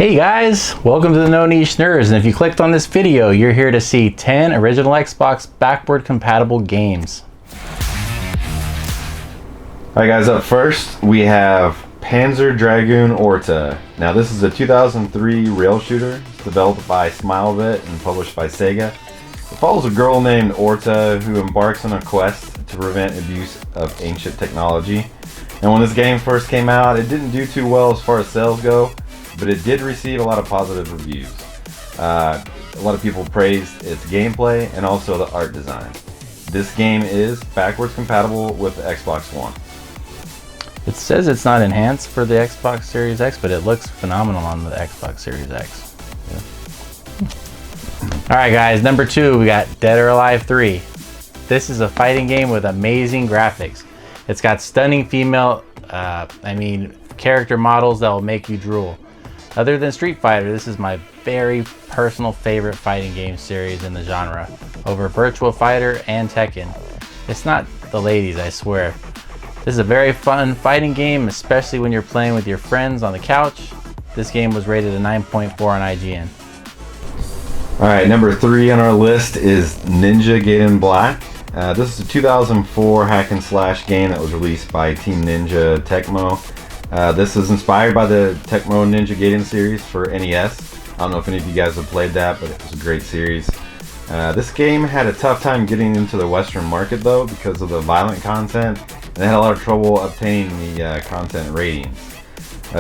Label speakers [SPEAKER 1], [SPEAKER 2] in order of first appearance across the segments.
[SPEAKER 1] Hey guys, welcome to the No Niche Nerds, and if you clicked on this video, you're here to see 10 original Xbox backward compatible games.
[SPEAKER 2] Alright guys, up first we have Panzer Dragoon Orta. Now this is a 2003 rail shooter. It's developed by Smilevit and published by Sega. It follows a girl named Orta who embarks on a quest to prevent abuse of ancient technology. And when this game first came out, it didn't do too well as far as sales go, but it did receive a lot of positive reviews. A lot of people praised its gameplay and also the art design. This game is backwards compatible with the Xbox One.
[SPEAKER 1] It says it's not enhanced for the Xbox Series X, but it looks phenomenal on the Xbox Series X. Yeah. Alright guys, number 2 we got Dead or Alive 3. This is a fighting game with amazing graphics. It's got stunning female, character models that will make you drool. Other than Street Fighter, this is my very personal favorite fighting game series in the genre, over Virtua Fighter and Tekken. It's not the ladies, I swear. This is a very fun fighting game, especially when you're playing with your friends on the couch. This game was rated a 9.4 on IGN.
[SPEAKER 2] Alright, number 3 on our list is Ninja Gaiden Black. This is a 2004 hack and slash game that was released by Team Ninja Tecmo. This is inspired by the Tecmo Ninja Gaiden series for NES. I don't know if any of you guys have played that, but it was a great series. This game had a tough time getting into the Western market though because of the violent content, and they had a lot of trouble obtaining the content ratings.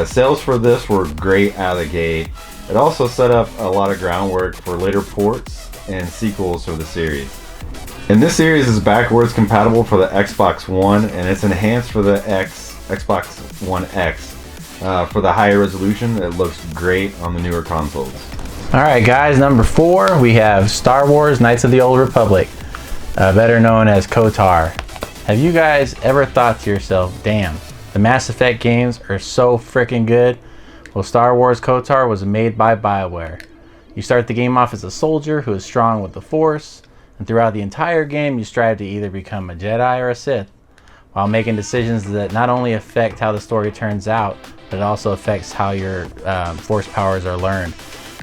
[SPEAKER 2] Sales for this were great out of the gate. It also set up a lot of groundwork for later ports and sequels for the series. And this series is backwards compatible for the Xbox One, and it's enhanced for the Xbox One X for the higher resolution. It looks great on the newer consoles.
[SPEAKER 1] Alright guys, number 4 we have Star Wars Knights of the Old Republic, better known as KOTOR. Have you guys ever thought to yourself, damn, the Mass Effect games are so freaking good? Well, Star Wars KOTOR was made by BioWare. You start the game off as a soldier who is strong with the Force, and throughout the entire game you strive to either become a Jedi or a Sith, while making decisions that not only affect how the story turns out, but it also affects how your Force powers are learned.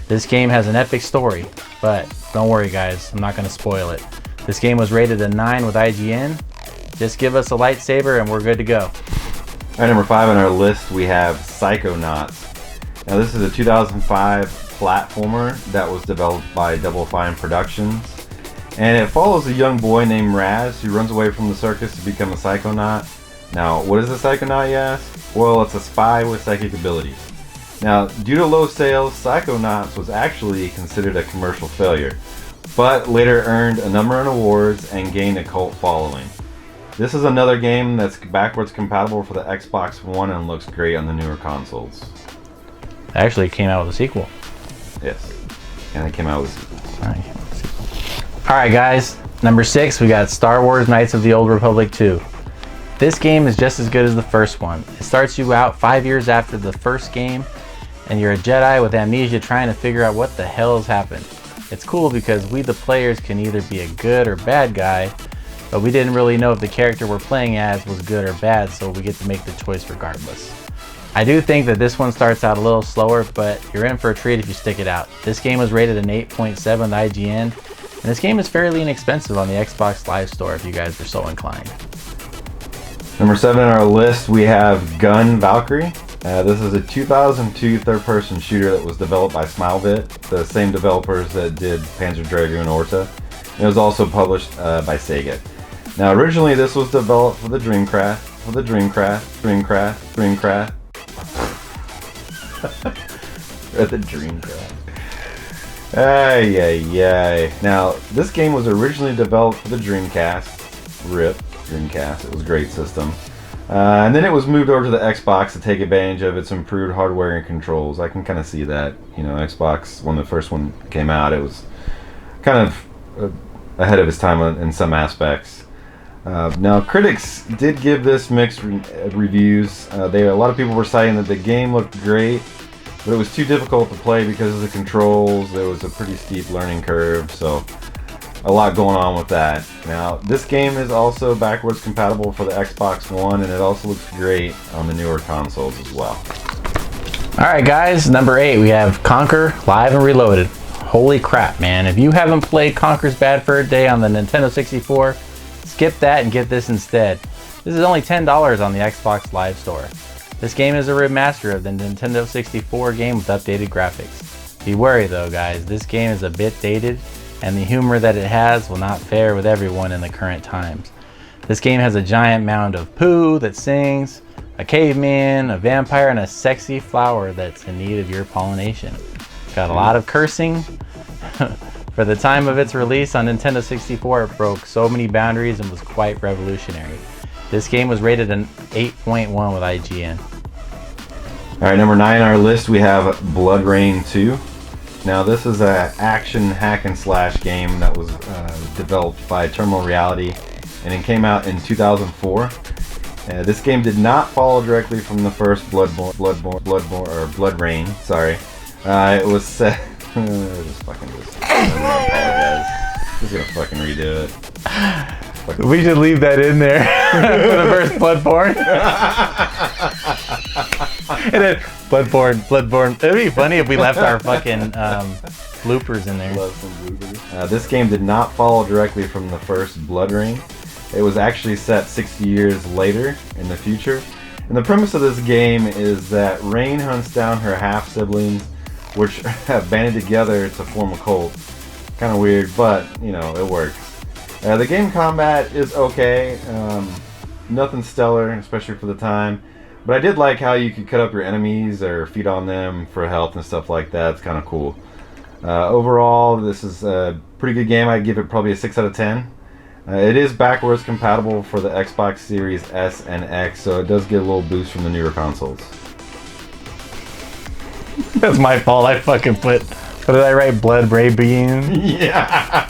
[SPEAKER 1] This game has an epic story, but don't worry guys, I'm not going to spoil it. This game was rated a 9 with IGN. Just give us a lightsaber and we're good to go.
[SPEAKER 2] Alright, number 5 on our list we have Psychonauts. Now this is a 2005 platformer that was developed by Double Fine Productions. And it follows a young boy named Raz who runs away from the circus to become a psychonaut. Now, what is a psychonaut, you ask? Well, it's a spy with psychic abilities. Now, due to low sales, Psychonauts was actually considered a commercial failure, but later earned a number of awards and gained a cult following. This is another game that's backwards compatible for the Xbox One and looks great on the newer consoles.
[SPEAKER 1] It actually came out with a sequel.
[SPEAKER 2] Yes, and it came out with a sequel.
[SPEAKER 1] Alright guys, number 6 we got Star Wars Knights of the Old Republic 2. This game is just as good as the first one. It starts you out 5 years after the first game, and you're a Jedi with amnesia trying to figure out what the hell has happened. It's cool because we the players can either be a good or bad guy, but we didn't really know if the character we're playing as was good or bad, so we get to make the choice regardless. I do think that this one starts out a little slower, but you're in for a treat if you stick it out. This game was rated an 8.7 with IGN, and this game is fairly inexpensive on the Xbox Live Store if you guys are so inclined.
[SPEAKER 2] Number 7 on our list we have Gun Valkyrie. This is a 2002 third-person shooter that was developed by Smilevit, the same developers that did Panzer Dragoon Orta. It was also published by Sega. Now originally this was developed for the Dreamcast, at the Dreamcast. Now, this game was originally developed for the Dreamcast. RIP, Dreamcast. It was a great system. And then it was moved over to the Xbox to take advantage of its improved hardware and controls. I can kind of see that. You know, Xbox, when the first one came out, it was kind of ahead of its time in some aspects. Now, critics did give this mixed reviews. A lot of people were citing that the game looked great, but it was too difficult to play because of the controls. There was a pretty steep learning curve, so a lot going on with that. Now, this game is also backwards compatible for the Xbox One, and it also looks great on the newer consoles as well.
[SPEAKER 1] Alright guys, number 8 we have Conker Live and Reloaded. Holy crap, man. If you haven't played Conker's Bad Fur Day on the Nintendo 64, skip that and get this instead. This is only $10 on the Xbox Live Store. This game is a remaster of the Nintendo 64 game with updated graphics. Be wary though guys, this game is a bit dated and the humor that it has will not fare with everyone in the current times. This game has a giant mound of poo that sings, a caveman, a vampire, and a sexy flower that's in need of your pollination. It's got a lot of cursing. For the time of its release on Nintendo 64, it broke so many boundaries and was quite revolutionary. This game was rated an 8.1 with IGN.
[SPEAKER 2] Alright, number 9 on our list we have Blood Rain 2. Now this is an action hack and slash game that was developed by Terminal Reality, and it came out in 2004. This game did not follow directly from the first Blood Rain. Sorry, it was set. I apologize. Just gonna fucking redo it.
[SPEAKER 1] We should leave that in there for the first Bloodborne. And then Bloodborne. It'd be funny if we left our fucking bloopers in there.
[SPEAKER 2] Love some bloopers. This game did not follow directly from the first Blood Rain. It was actually set 60 years later in the future. And the premise of this game is that Rain hunts down her half-siblings, which have banded together to form a cult. Kind of weird, but, you know, it works. The game combat is okay. Nothing stellar, especially for the time. But I did like how you could cut up your enemies or feed on them for health and stuff like that. It's kind of cool. Overall, this is a pretty good game. I'd give it probably a 6 out of 10. It is backwards compatible for the Xbox Series S and X, so it does get a little boost from the newer consoles.
[SPEAKER 1] That's my fault. I fucking put. What did I write? Blood Raybone?
[SPEAKER 2] Yeah.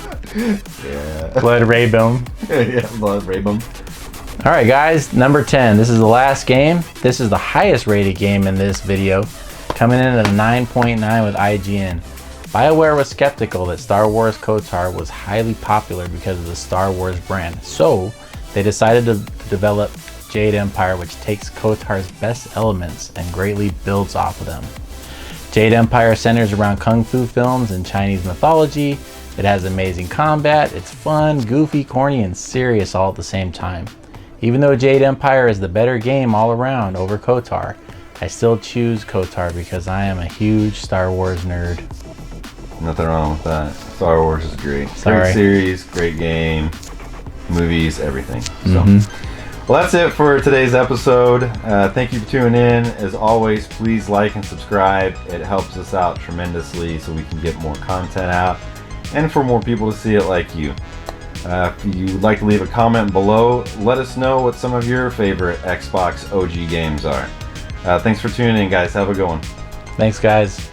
[SPEAKER 1] Blood Raybone.
[SPEAKER 2] Yeah, Blood Raybone.
[SPEAKER 1] Alright guys, number 10. This is the last game. This is the highest rated game in this video, coming in at a 9.9 with IGN. BioWare was skeptical that Star Wars KOTOR was highly popular because of the Star Wars brand, so they decided to develop Jade Empire, which takes KOTOR's best elements and greatly builds off of them. Jade Empire centers around kung fu films and Chinese mythology. It has amazing combat, it's fun, goofy, corny, and serious all at the same time. Even though Jade Empire is the better game all around over KOTOR, I still choose KOTOR because I am a huge Star Wars nerd.
[SPEAKER 2] Nothing wrong with that. Star Wars is great.
[SPEAKER 1] Sorry.
[SPEAKER 2] Great series, great game, movies, everything. So, well, that's it for today's episode. Thank you for tuning in. As always, please like and subscribe. It helps us out tremendously so we can get more content out and for more people to see it like you. If you'd like to leave a comment below, let us know what some of your favorite Xbox OG games are. Thanks for tuning in, guys. Have a good one.
[SPEAKER 1] Thanks, guys.